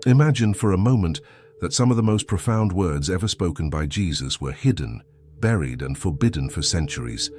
Imagine for a moment that some of the most profound words ever spoken by Jesus were hidden, buried, and forbidden for centuries,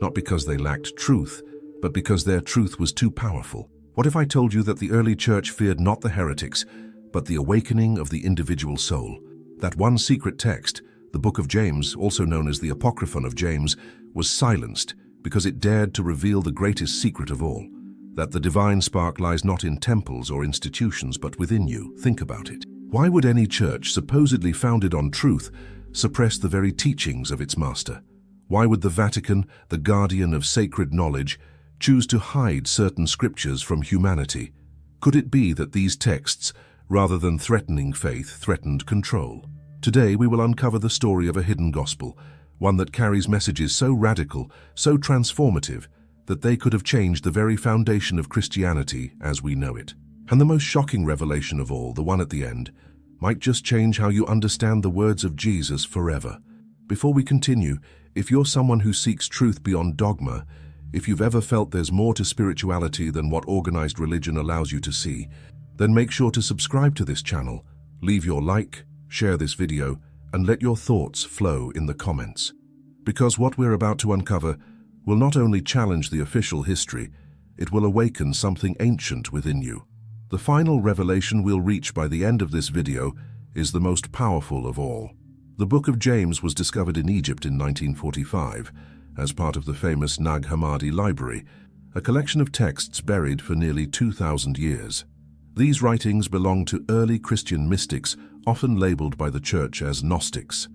not because they lacked truth, but because their truth was too powerful. What if I told you that the early church feared not the heretics, but the awakening of the individual soul? That one secret text, the Book of James, also known as the Apocryphon of James, was silenced because it dared to reveal the greatest secret of all, that the divine spark lies not in temples or institutions, but within you. Think about it. Why would any church, supposedly founded on truth, suppress the very teachings of its master? Why would the Vatican, the guardian of sacred knowledge, choose to hide certain scriptures from humanity? Could it be that these texts, rather than threatening faith, threatened control? Today we will uncover the story of a hidden gospel, one that carries messages so radical, so transformative, that they could have changed the very foundation of Christianity as we know it. And the most shocking revelation of all, the one at the end, might just change how you understand the words of Jesus forever. Before we continue, if you're someone who seeks truth beyond dogma, if you've ever felt there's more to spirituality than what organized religion allows you to see, then make sure to subscribe to this channel, leave your like, share this video, and let your thoughts flow in the comments. Because what we're about to uncover will not only challenge the official history, it will awaken something ancient within you. The final revelation we'll reach by the end of this video is the most powerful of all. The Book of James was discovered in Egypt in 1945 as part of the famous Nag Hammadi Library, a collection of texts buried for nearly 2,000 years. These writings belong to early Christian mystics, often labeled by the church as Gnostics.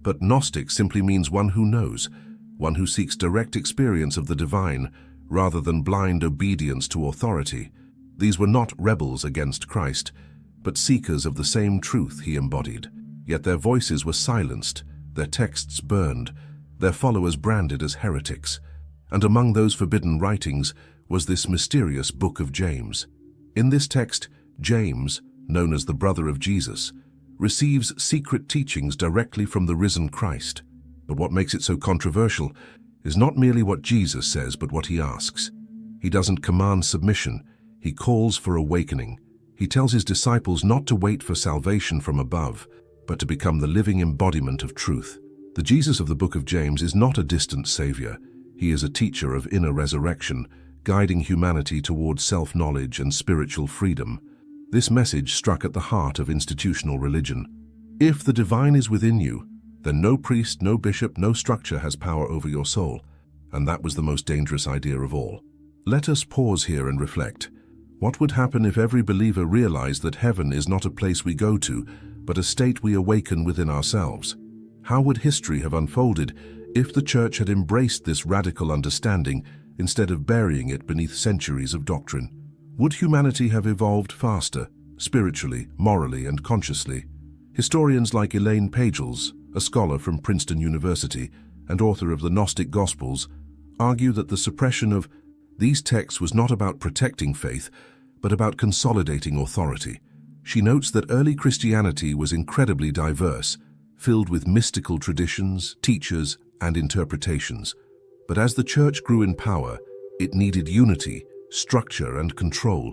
But Gnostic simply means one who knows, one who seeks direct experience of the divine rather than blind obedience to authority. These were not rebels against Christ, but seekers of the same truth he embodied. Yet their voices were silenced, their texts burned, their followers branded as heretics. And among those forbidden writings was this mysterious Book of James. In this text, James, known as the brother of Jesus, receives secret teachings directly from the risen Christ. But what makes it so controversial is not merely what Jesus says, but what he asks. He doesn't command submission. He calls for awakening. He tells his disciples not to wait for salvation from above, but to become the living embodiment of truth. The Jesus of the Book of James is not a distant savior. He is a teacher of inner resurrection, guiding humanity towards self-knowledge and spiritual freedom. This message struck at the heart of institutional religion. If the divine is within you, then no priest, no bishop, no structure has power over your soul. And that was the most dangerous idea of all. Let us pause here and reflect. What would happen if every believer realized that heaven is not a place we go to, but a state we awaken within ourselves? How would history have unfolded if the church had embraced this radical understanding instead of burying it beneath centuries of doctrine? Would humanity have evolved faster, spiritually, morally, and consciously? Historians like Elaine Pagels, a scholar from Princeton University and author of the Gnostic Gospels, argue that the suppression of these texts was not about protecting faith, but about consolidating authority. She notes that early Christianity was incredibly diverse, filled with mystical traditions, teachers, and interpretations. But as the church grew in power, it needed unity, structure, and control.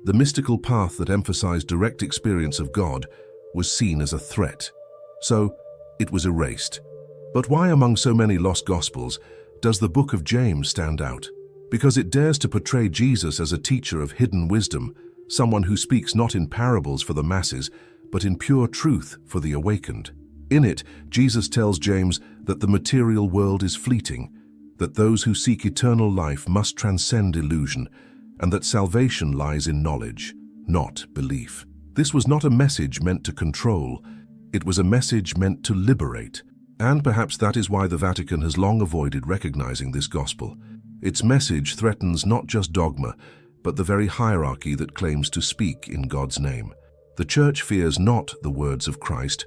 The mystical path that emphasized direct experience of God was seen as a threat. So, it was erased. But why among so many lost gospels does the Book of James stand out? Because it dares to portray Jesus as a teacher of hidden wisdom, someone who speaks not in parables for the masses, but in pure truth for the awakened. In it, Jesus tells James that the material world is fleeting, that those who seek eternal life must transcend illusion, and that salvation lies in knowledge, not belief. This was not a message meant to control, it was a message meant to liberate. And perhaps that is why the Vatican has long avoided recognizing this gospel. Its message threatens not just dogma, but the very hierarchy that claims to speak in God's name. The Church fears not the words of Christ,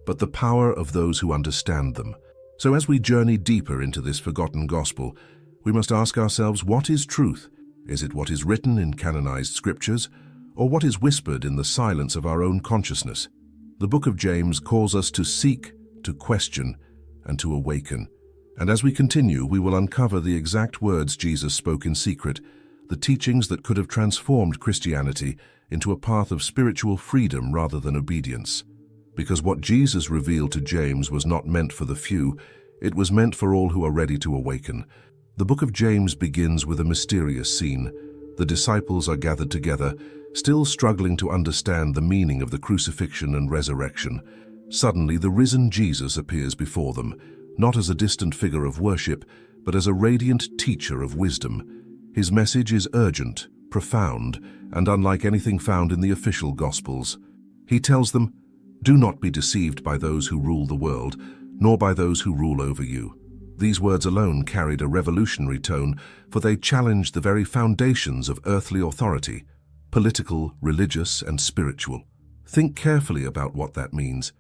but the power of those who understand them. So as we journey deeper into this forgotten gospel, we must ask ourselves, what is truth? Is it what is written in canonized scriptures, or what is whispered in the silence of our own consciousness? The Book of James calls us to seek, to question, and to awaken. And as we continue, we will uncover the exact words Jesus spoke in secret, the teachings that could have transformed Christianity into a path of spiritual freedom rather than obedience. Because what Jesus revealed to James was not meant for the few, it was meant for all who are ready to awaken. The book of James begins with a mysterious scene. The disciples are gathered together, still struggling to understand the meaning of the crucifixion and resurrection. Suddenly, the risen Jesus appears before them, not as a distant figure of worship, but as a radiant teacher of wisdom. His message is urgent, profound, and unlike anything found in the official Gospels. He tells them, "Do not be deceived by those who rule the world, nor by those who rule over you." These words alone carried a revolutionary tone, for they challenged the very foundations of earthly authority, political, religious, and spiritual. Think carefully about what that means.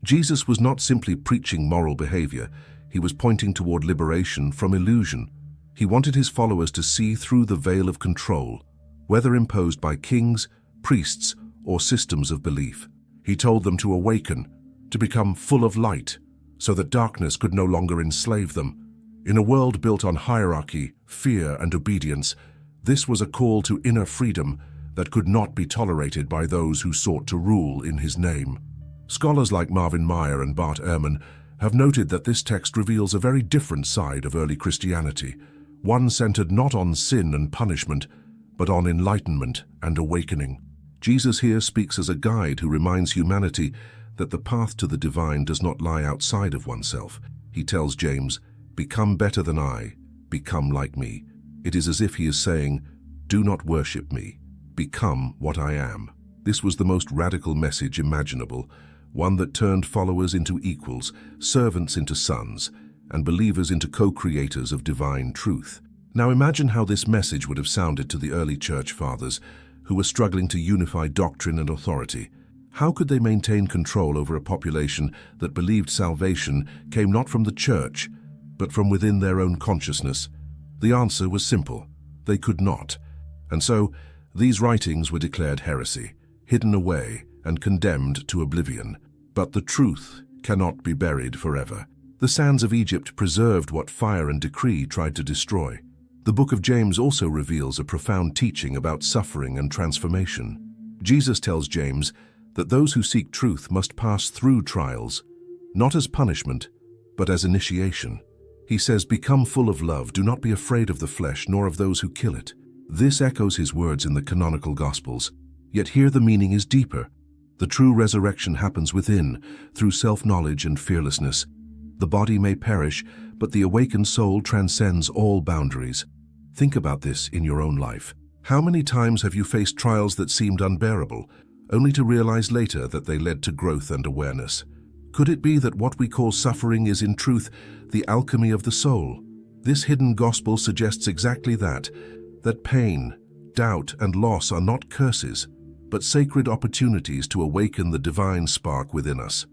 Jesus was not simply preaching moral behavior, he was pointing toward liberation from illusion. He wanted his followers to see through the veil of control, whether imposed by kings, priests, or systems of belief. He told them to awaken, to become full of light, so that darkness could no longer enslave them. In a world built on hierarchy, fear, and obedience, this was a call to inner freedom that could not be tolerated by those who sought to rule in his name. Scholars like Marvin Meyer and Bart Ehrman have noted that this text reveals a very different side of early Christianity, one centered not on sin and punishment, but on enlightenment and awakening. Jesus here speaks as a guide who reminds humanity that the path to the divine does not lie outside of oneself. He tells James, "Become better than I, become like me." It is as if he is saying, "Do not worship me, become what I am." This was the most radical message imaginable, one that turned followers into equals, servants into sons, and believers into co-creators of divine truth. Now imagine how this message would have sounded to the early church fathers, who were struggling to unify doctrine and authority. How could they maintain control over a population that believed salvation came not from the church, but from within their own consciousness? The answer was simple: they could not. And so, these writings were declared heresy, hidden away, and condemned to oblivion. But the truth cannot be buried forever. The sands of Egypt preserved what fire and decree tried to destroy. The book of James also reveals a profound teaching about suffering and transformation. Jesus tells James that those who seek truth must pass through trials, not as punishment, but as initiation. He says, "Become full of love, do not be afraid of the flesh, nor of those who kill it." This echoes his words in the canonical Gospels, yet here the meaning is deeper. The true resurrection happens within, through self-knowledge and fearlessness. The body may perish, but the awakened soul transcends all boundaries. Think about this in your own life. How many times have you faced trials that seemed unbearable, only to realize later that they led to growth and awareness? Could it be that what we call suffering is in truth the alchemy of the soul? This hidden gospel suggests exactly that pain, doubt, and loss are not curses, but sacred opportunities to awaken the divine spark within us.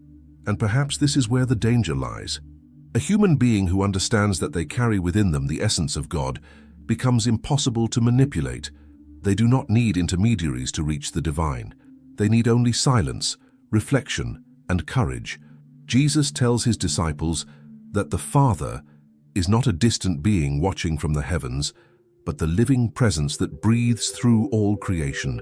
And perhaps this is where the danger lies. A human being who understands that they carry within them the essence of God becomes impossible to manipulate. They do not need intermediaries to reach the divine. They need only silence, reflection, and courage. Jesus tells his disciples that the Father is not a distant being watching from the heavens, but the living presence that breathes through all creation.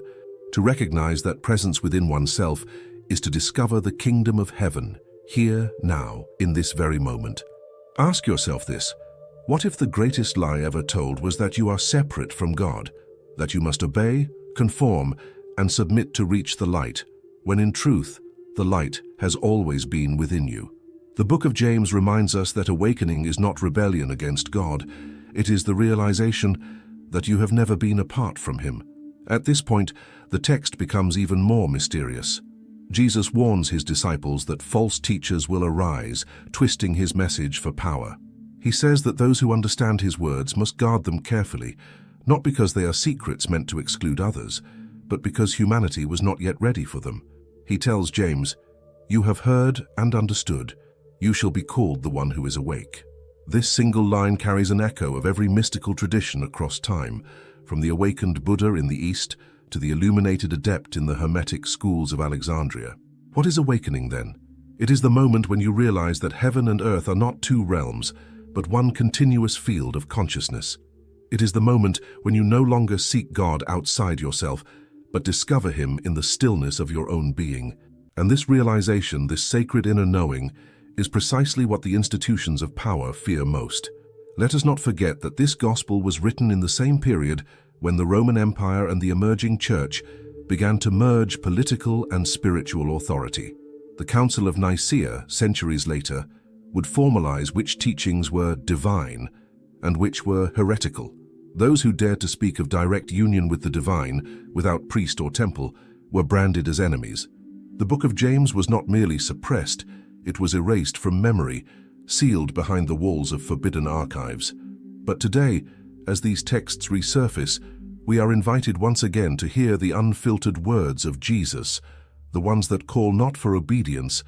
To recognize that presence within oneself is to discover the kingdom of heaven, here, now, in this very moment. Ask yourself this: what if the greatest lie ever told was that you are separate from God, that you must obey, conform, and submit to reach the light, when in truth, the light has always been within you? The book of James reminds us that awakening is not rebellion against God. It is the realization that you have never been apart from him. At this point, the text becomes even more mysterious. Jesus warns his disciples that false teachers will arise, twisting his message for power. He says that those who understand his words must guard them carefully, not because they are secrets meant to exclude others, but because humanity was not yet ready for them. He tells James, "You have heard and understood. You shall be called the one who is awake." This single line carries an echo of every mystical tradition across time, from the awakened Buddha in the East to the illuminated adept in the Hermetic schools of Alexandria. What is awakening then? It is the moment when you realize that heaven and earth are not two realms, but one continuous field of consciousness. It is the moment when you no longer seek God outside yourself, but discover him in the stillness of your own being. And this realization, this sacred inner knowing, is precisely what the institutions of power fear most. Let us not forget that this gospel was written in the same period when the Roman Empire and the emerging church began to merge political and spiritual authority. The Council of Nicaea, centuries later, would formalize which teachings were divine and which were heretical. Those who dared to speak of direct union with the divine, without priest or temple, were branded as enemies. The Book of James was not merely suppressed, it was erased from memory, sealed behind the walls of forbidden archives. But today, as these texts resurface, we are invited once again to hear the unfiltered words of Jesus, the ones that call not for obedience,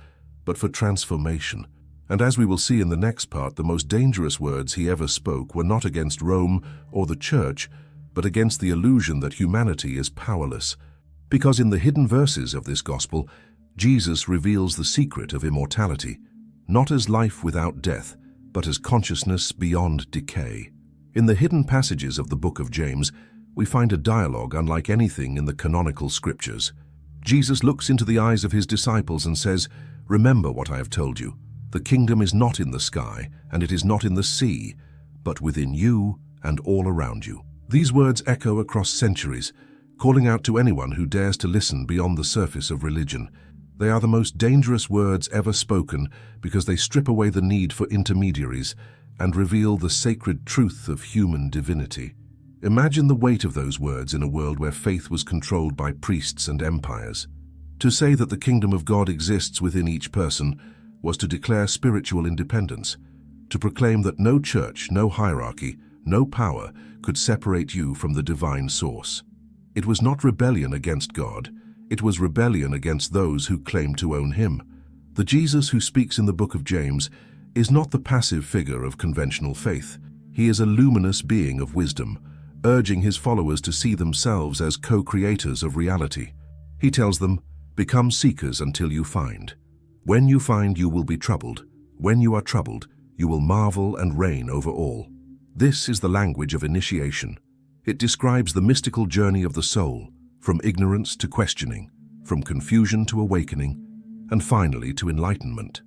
but for transformation. And as we will see in the next part, the most dangerous words he ever spoke were not against Rome or the church, but against the illusion that humanity is powerless. Because in the hidden verses of this gospel, Jesus reveals the secret of immortality, not as life without death, but as consciousness beyond decay. In the hidden passages of the book of James, we find a dialogue unlike anything in the canonical scriptures. Jesus looks into the eyes of his disciples and says, "Remember what I have told you. The kingdom is not in the sky, and it is not in the sea, but within you and all around you." These words echo across centuries, calling out to anyone who dares to listen beyond the surface of religion. They are the most dangerous words ever spoken because they strip away the need for intermediaries and reveal the sacred truth of human divinity. Imagine the weight of those words in a world where faith was controlled by priests and empires. To say that the kingdom of God exists within each person was to declare spiritual independence, to proclaim that no church, no hierarchy, no power could separate you from the divine source. It was not rebellion against God, it was rebellion against those who claimed to own him. The Jesus who speaks in the book of James is not the passive figure of conventional faith. He is a luminous being of wisdom, urging his followers to see themselves as co-creators of reality. He tells them, "Become seekers until you find. When you find, you will be troubled. When you are troubled, you will marvel and reign over all." This is the language of initiation. It describes the mystical journey of the soul, from ignorance to questioning, from confusion to awakening, and finally to enlightenment.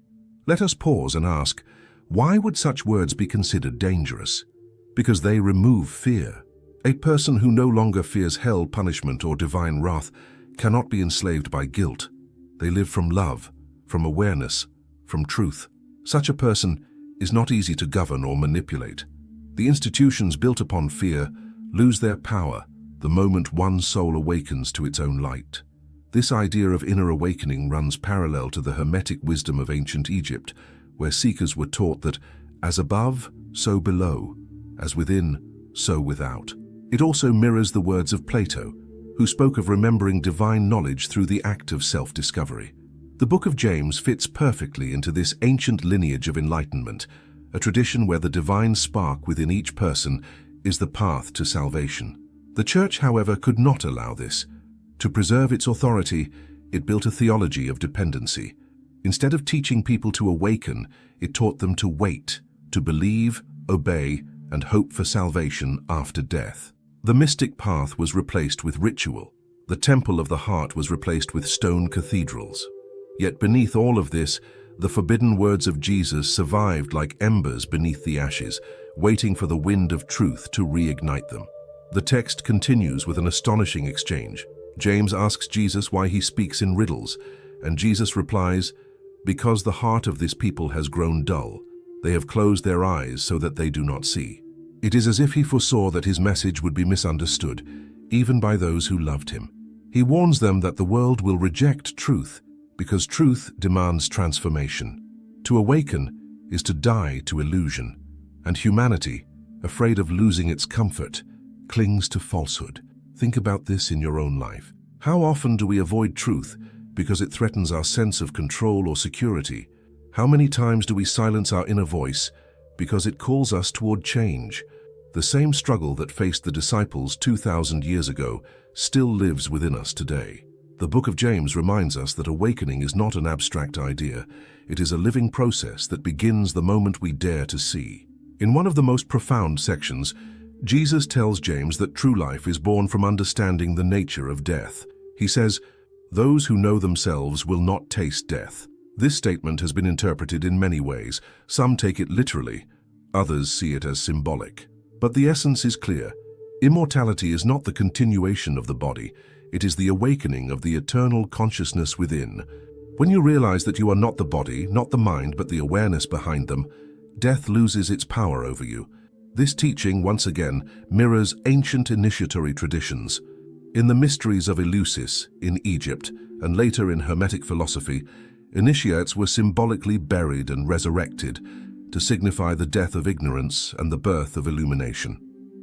Let us pause and ask, why would such words be considered dangerous? Because they remove fear. A person who no longer fears hell, punishment, or divine wrath cannot be enslaved by guilt. They live from love, from awareness, from truth. Such a person is not easy to govern or manipulate. The institutions built upon fear lose their power the moment one soul awakens to its own light. This idea of inner awakening runs parallel to the Hermetic wisdom of ancient Egypt, where seekers were taught that as above, so below, as within, so without. It also mirrors the words of Plato, who spoke of remembering divine knowledge through the act of self-discovery. The Book of James fits perfectly into this ancient lineage of enlightenment, a tradition where the divine spark within each person is the path to salvation. The Church, however, could not allow this. To preserve its authority, it built a theology of dependency. Instead of teaching people to awaken, it taught them to wait, to believe, obey, and hope for salvation after death. The mystic path was replaced with ritual. The temple of the heart was replaced with stone cathedrals. Yet beneath all of this, the forbidden words of Jesus survived like embers beneath the ashes, waiting for the wind of truth to reignite them. The text continues with an astonishing exchange. James asks Jesus why he speaks in riddles, and Jesus replies, "Because the heart of this people has grown dull. They have closed their eyes so that they do not see." It is as if he foresaw that his message would be misunderstood, even by those who loved him. He warns them that the world will reject truth, because truth demands transformation. To awaken is to die to illusion, and humanity, afraid of losing its comfort, clings to falsehood. Think about this in your own life. How often do we avoid truth because it threatens our sense of control or security? How many times do we silence our inner voice because it calls us toward change? The same struggle that faced the disciples 2,000 years ago still lives within us today. The Book of James reminds us that awakening is not an abstract idea. It is a living process that begins the moment we dare to see. In one of the most profound sections, Jesus tells James that true life is born from understanding the nature of death. He says, "Those who know themselves will not taste death." This statement has been interpreted in many ways. Some take it literally, others see it as symbolic. But the essence is clear. Immortality is not the continuation of the body, it is the awakening of the eternal consciousness within. When you realize that you are not the body, not the mind, but the awareness behind them, death loses its power over you. This teaching, once again, mirrors ancient initiatory traditions. In the mysteries of Eleusis, in Egypt, and later in Hermetic philosophy, initiates were symbolically buried and resurrected to signify the death of ignorance and the birth of illumination.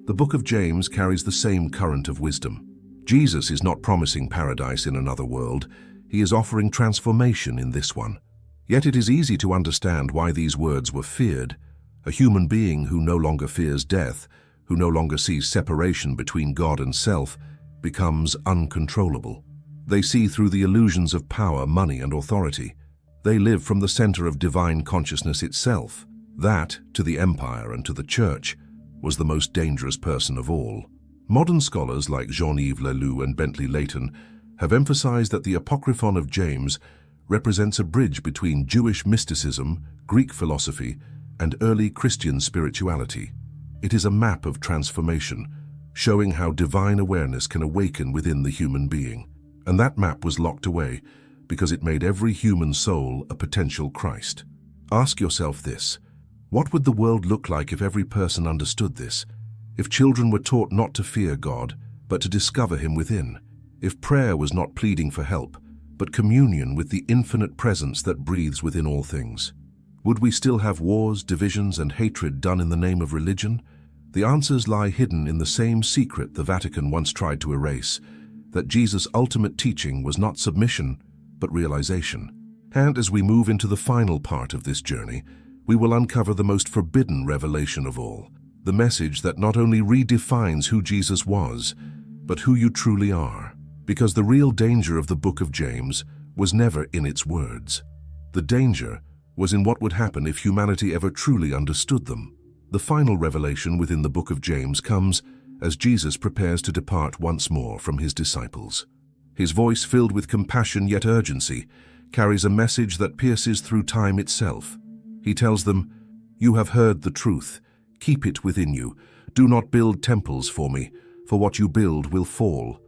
The Book of James carries the same current of wisdom. Jesus is not promising paradise in another world. He is offering transformation in this one. Yet it is easy to understand why these words were feared. A human being who no longer fears death, who no longer sees separation between God and self, becomes uncontrollable. They see through the illusions of power, money, and authority. They live from the center of divine consciousness itself. That, to the empire and to the church, was the most dangerous person of all. Modern scholars like Jean-Yves Leloup and Bentley Layton have emphasized that the Apocryphon of James represents a bridge between Jewish mysticism, Greek philosophy, and early Christian spirituality. It is a map of transformation, showing how divine awareness can awaken within the human being. And that map was locked away because it made every human soul a potential Christ. Ask yourself this: what would the world look like if every person understood this? If children were taught not to fear God, but to discover Him within? If prayer was not pleading for help, but communion with the infinite presence that breathes within all things? Would we still have wars, divisions, and hatred done in the name of religion? The answers lie hidden in the same secret the Vatican once tried to erase, that Jesus' ultimate teaching was not submission, but realization. And as we move into the final part of this journey, we will uncover the most forbidden revelation of all, the message that not only redefines who Jesus was, but who you truly are. Because the real danger of the Book of James was never in its words. The danger was in what would happen if humanity ever truly understood them. The final revelation within the Book of James comes as Jesus prepares to depart once more from his disciples. His voice, filled with compassion yet urgency, carries a message that pierces through time itself. He tells them, "You have heard the truth. Keep it within you. Do not build temples for me, for what you build will fall.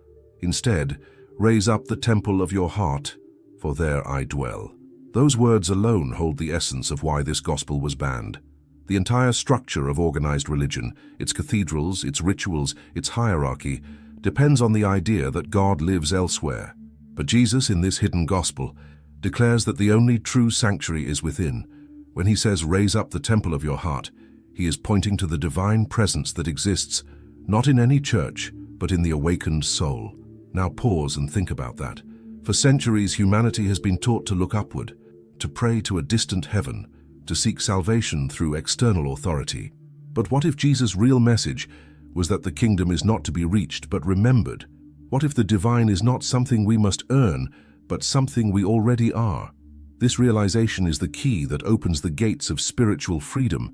Instead, raise up the temple of your heart, for there I dwell." Those words alone hold the essence of why this gospel was banned. The entire structure of organized religion, its cathedrals, its rituals, its hierarchy, depends on the idea that God lives elsewhere. But Jesus, in this hidden gospel, declares that the only true sanctuary is within. When he says, "Raise up the temple of your heart," he is pointing to the divine presence that exists not in any church, but in the awakened soul. Now pause and think about that. For centuries, humanity has been taught to look upward, to pray to a distant heaven, to seek salvation through external authority. But what if Jesus' real message was that the kingdom is not to be reached but remembered? What if the divine is not something we must earn, but something we already are? This realization is the key that opens the gates of spiritual freedom,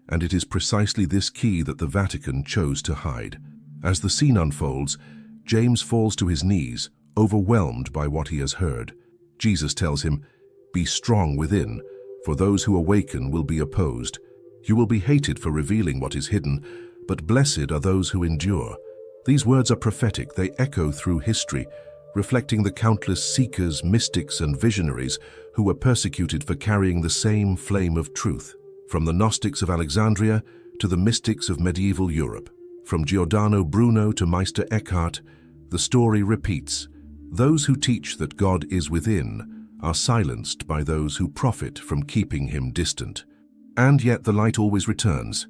and it is precisely this key that the Vatican chose to hide. As the scene unfolds, James falls to his knees, overwhelmed by what he has heard. Jesus tells him, "Be strong within, for those who awaken will be opposed. You will be hated for revealing what is hidden, but blessed are those who endure." These words are prophetic. They echo through history, reflecting the countless seekers, mystics, and visionaries who were persecuted for carrying the same flame of truth. From the Gnostics of Alexandria to the mystics of medieval Europe, from Giordano Bruno to Meister Eckhart, the story repeats. Those who teach that God is within are silenced by those who profit from keeping him distant. And yet the light always returns.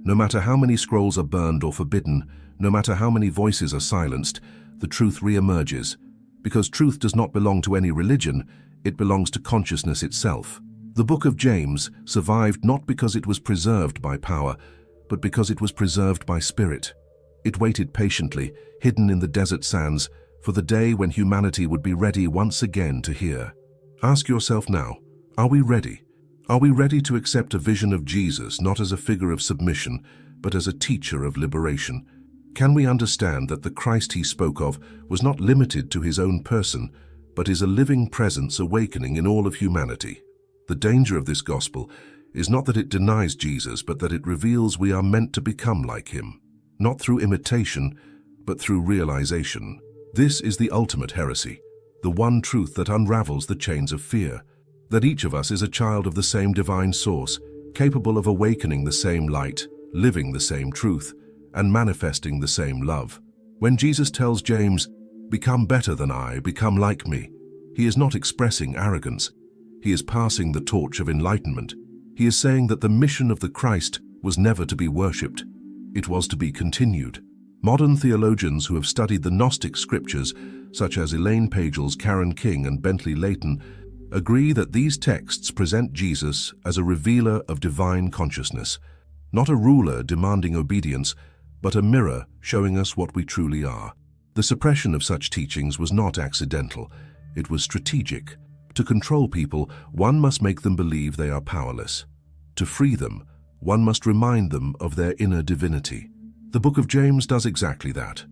No matter how many scrolls are burned or forbidden, no matter how many voices are silenced, the truth re-emerges. Because truth does not belong to any religion, it belongs to consciousness itself. The Book of James survived not because it was preserved by power, but because it was preserved by spirit. It waited patiently, hidden in the desert sands, for the day when humanity would be ready once again to hear. Ask yourself now, are we ready? Are we ready to accept a vision of Jesus not as a figure of submission, but as a teacher of liberation? Can we understand that the Christ he spoke of was not limited to his own person, but is a living presence awakening in all of humanity? The danger of this gospel is not that it denies Jesus, but that it reveals we are meant to become like him, not through imitation, but through realization. This is the ultimate heresy, the one truth that unravels the chains of fear, that each of us is a child of the same divine source, capable of awakening the same light, living the same truth, and manifesting the same love. When Jesus tells James, "Become better than I, become like me," he is not expressing arrogance. He is passing the torch of enlightenment. He is saying that the mission of the Christ was never to be worshipped. It was to be continued. Modern theologians who have studied the Gnostic scriptures, such as Elaine Pagel's Karen King and Bentley Layton, agree that these texts present Jesus as a revealer of divine consciousness, not a ruler demanding obedience, but a mirror showing us what we truly are. The suppression of such teachings was not accidental. It was strategic. To control people, one must make them believe they are powerless. To free them, one must remind them of their inner divinity. The book of James does exactly that.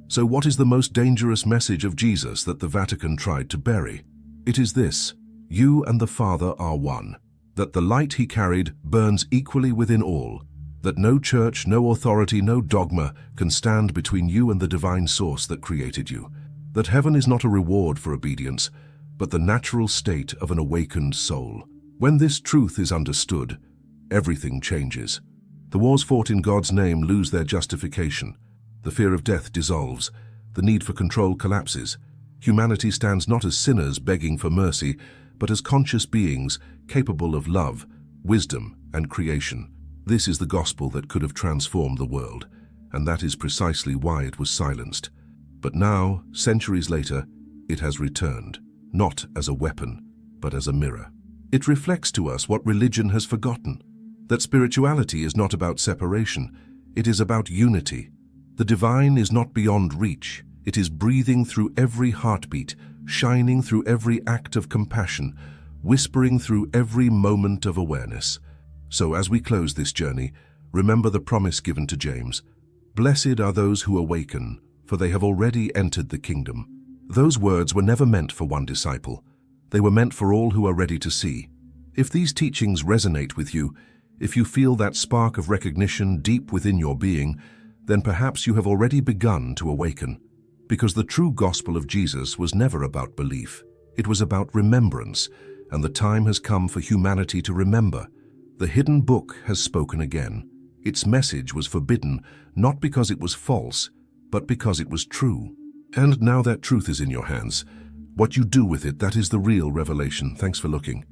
So what is the most dangerous message of Jesus that the Vatican tried to bury? It is this: you and the Father are one. That the light he carried burns equally within all. That no church, no authority, no dogma can stand between you and the divine source that created you. That heaven is not a reward for obedience, but the natural state of an awakened soul. When this truth is understood, everything changes. The wars fought in God's name lose their justification. The fear of death dissolves. The need for control collapses. Humanity stands not as sinners begging for mercy, but as conscious beings capable of love, wisdom, and creation. This is the gospel that could have transformed the world, and that is precisely why it was silenced. But now, centuries later, it has returned, not as a weapon, but as a mirror. It reflects to us what religion has forgotten, that spirituality is not about separation, it is about unity. The divine is not beyond reach, it is breathing through every heartbeat, shining through every act of compassion, whispering through every moment of awareness. So as we close this journey, remember the promise given to James: "Blessed are those who awaken, for they have already entered the kingdom." Those words were never meant for one disciple. They were meant for all who are ready to see. If these teachings resonate with you, if you feel that spark of recognition deep within your being, then perhaps you have already begun to awaken. Because the true gospel of Jesus was never about belief. It was about remembrance, and the time has come for humanity to remember. The hidden book has spoken again. Its message was forbidden, not because it was false, but because it was true. And now that truth is in your hands. What you do with it, that is the real revelation. Thanks for looking.